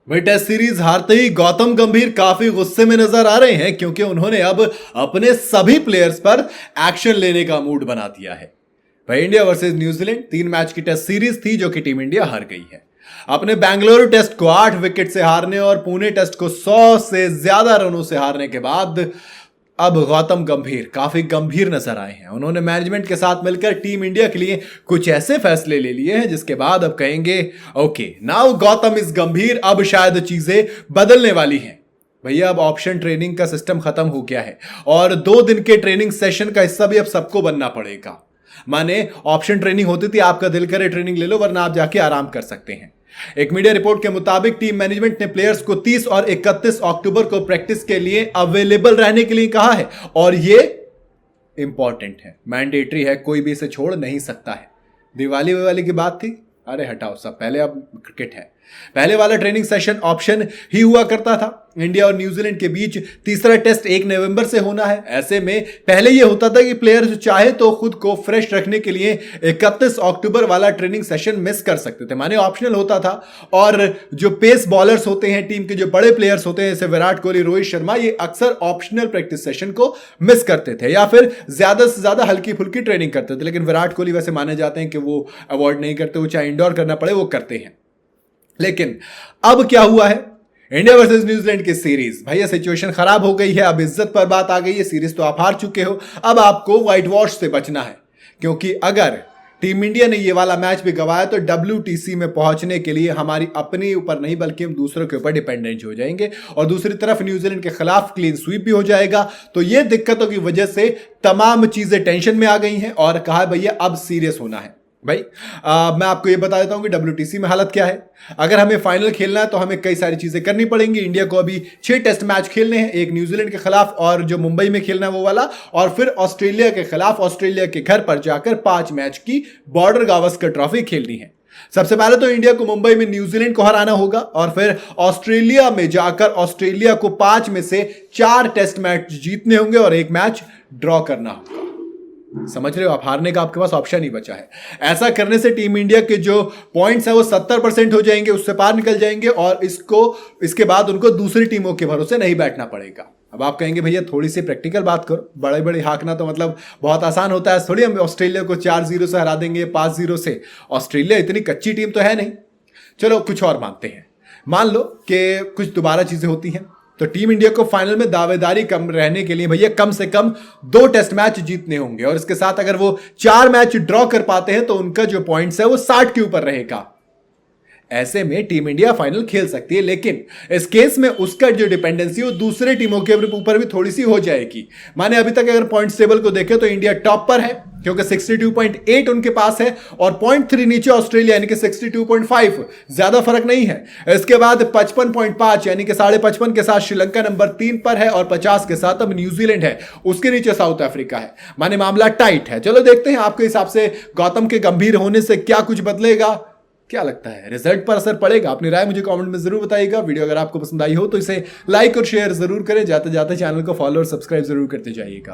वही test series हारते ही गौतम गंभीर काफी गुस्से में नजर आ रहे हैं क्योंकि उन्होंने अब अपने सभी प्लेयर्स पर एक्शन लेने का मूड बना दिया है। भाई इंडिया वर्सेस न्यूजीलैंड 3 मैच की टेस्ट सीरीज थी जो कि टीम इंडिया हार गई है। अपने बेंगलुरु टेस्ट को 8 विकेट से हारने और पुणे टेस्ट को 100 से ज्यादा रनों से हारने के बाद अब गौतम गंभीर काफी गंभीर नजर आए हैं। उन्होंने मैनेजमेंट के साथ मिलकर टीम इंडिया के लिए कुछ ऐसे फैसले ले लिए हैं जिसके बाद अब कहेंगे ओके नाउ गौतम इज गंभीर, अब शायद चीजें बदलने वाली हैं। भैया अब ऑप्शन ट्रेनिंग का सिस्टम खत्म हो गया है और 2 दिन के ट्रेनिंग सेशन का हिस्सा भी अब सबको बनना पड़ेगा। माने ऑप्शन ट्रेनिंग होती थी आपका दिल करे ट्रेनिंग ले लो वरना आप जाके आराम कर सकते हैं। एक मीडिया रिपोर्ट के मुताबिक टीम मैनेजमेंट ने प्लेयर्स को 30 और 31 अक्टूबर को प्रैक्टिस के लिए अवेलेबल रहने के लिए कहा है और ये इंपॉर्टेंट है, मैंडेटरी है, कोई भी इसे छोड़ नहीं सकता है। दिवाली की बात थी, अरे हटाओ सब, पहले अब क्रिकेट है। पहले वाला ट्रेनिंग सेशन ऑप्शन ही हुआ करता था। इंडिया और न्यूजीलैंड के बीच तीसरा टेस्ट 1 नवंबर से होना है। ऐसे में पहले यह होता था कि प्लेयर जो चाहे तो खुद को फ्रेश रखने के लिए 31 अक्टूबर वाला ट्रेनिंग सेशन मिस कर सकते थे, माने ऑप्शनल होता था। और जो पेस बॉलर्स होते हैं, टीम के जो बड़े प्लेयर्स होते हैं जैसे विराट कोहली, रोहित शर्मा, ये अक्सर ऑप्शनल प्रैक्टिस सेशन को मिस करते थे या फिर ज्यादा से ज्यादा हल्की फुल्की ट्रेनिंग करते थे। लेकिन विराट कोहली वैसे माने जाते हैं कि वो अवॉइड नहीं करते, वो चाहे इंडोर करना पड़े वो करते हैं। लेकिन अब क्या हुआ है, इंडिया वर्सेस न्यूजीलैंड की सीरीज, भैया सिचुएशन खराब हो गई है। अब इज्जत पर बात आ गई है। सीरीज तो आप हार चुके हो, अब आपको व्हाइट वॉश से बचना है क्योंकि अगर टीम इंडिया ने ये वाला मैच भी गंवाया तो WTC में पहुंचने के लिए हमारी अपने ऊपर नहीं बल्कि हम दूसरों के ऊपर डिपेंडेंट हो जाएंगे और दूसरी तरफ न्यूजीलैंड के खिलाफ क्लीन स्वीप भी हो जाएगा। तो ये दिक्कतों की वजह से तमाम चीजें टेंशन में आ गई हैं और कहा भैया अब सीरियस होना है। भाई मैं आपको ये बता देता हूं कि WTC में हालत क्या है। अगर हमें फाइनल खेलना है तो हमें कई सारी चीजें करनी पड़ेंगी। इंडिया को अभी 6 टेस्ट मैच खेलने हैं, एक न्यूजीलैंड के खिलाफ और जो मुंबई में खेलना है वो वाला, और फिर ऑस्ट्रेलिया के खिलाफ ऑस्ट्रेलिया के घर पर जाकर 5 मैच की बॉर्डर गावस्कर ट्रॉफी खेलनी है। सबसे पहले तो इंडिया को मुंबई में न्यूजीलैंड को हराना होगा और फिर ऑस्ट्रेलिया में जाकर ऑस्ट्रेलिया को 5 में से 4 टेस्ट मैच जीतने होंगे और 1 मैच ड्रॉ करना होगा। समझ रहे हो, आप हारने का आपके पास ऑप्शन ही बचा है। ऐसा करने से टीम इंडिया के जो पॉइंट्स है वो 70% हो जाएंगे, उससे पार निकल जाएंगे और इसके बाद उनको दूसरी टीमों के भरोसे नहीं बैठना पड़ेगा। अब आप कहेंगे भैया थोड़ी सी प्रैक्टिकल बात करो, बड़े बड़े हाकना तो मतलब बहुत आसान होता है। थोड़ी हम ऑस्ट्रेलिया को 4-0 से हरा देंगे, 5-0 से। ऑस्ट्रेलिया इतनी कच्ची टीम तो है नहीं। चलो कुछ और मानते हैं, मान लो कि कुछ दोबारा चीजें होती हैं तो टीम इंडिया को फाइनल में दावेदारी कम रहने के लिए भैया कम से कम 2 टेस्ट मैच जीतने होंगे और इसके साथ अगर वो 4 मैच ड्रॉ कर पाते हैं तो उनका जो पॉइंट्स है वो 60 के ऊपर रहेगा। ऐसे में टीम इंडिया फाइनल खेल सकती है, लेकिन इस केस में उसका जो डिपेंडेंसी वो दूसरे टीमों के ऊपर भी थोड़ी सी हो जाएगी। माने अभी तक अगर पॉइंट्स टेबल को देखें तो इंडिया टॉप पर है क्योंकि 62.8 उनके पास है और 0.3 नीचे ऑस्ट्रेलिया यानी कि 62.5, ज्यादा फर्क नहीं है। इसके बाद 55.5 यानी कि 55.5 के साथ श्रीलंका नंबर 3 पर है और 50 के साथ अब न्यूजीलैंड है, उसके नीचे साउथ अफ्रीका है। माने मामला टाइट है। चलो देखते हैं आपके हिसाब से गौतम के गंभीर होने से क्या कुछ बदलेगा, क्या लगता है रिजल्ट पर असर पड़ेगा? अपनी राय मुझे कमेंट में जरूर बताइएगा। वीडियो अगर आपको पसंद आई हो तो इसे लाइक और शेयर जरूर करें। जाते जाते चैनल को फॉलो और सब्सक्राइब जरूर करते जाइएगा।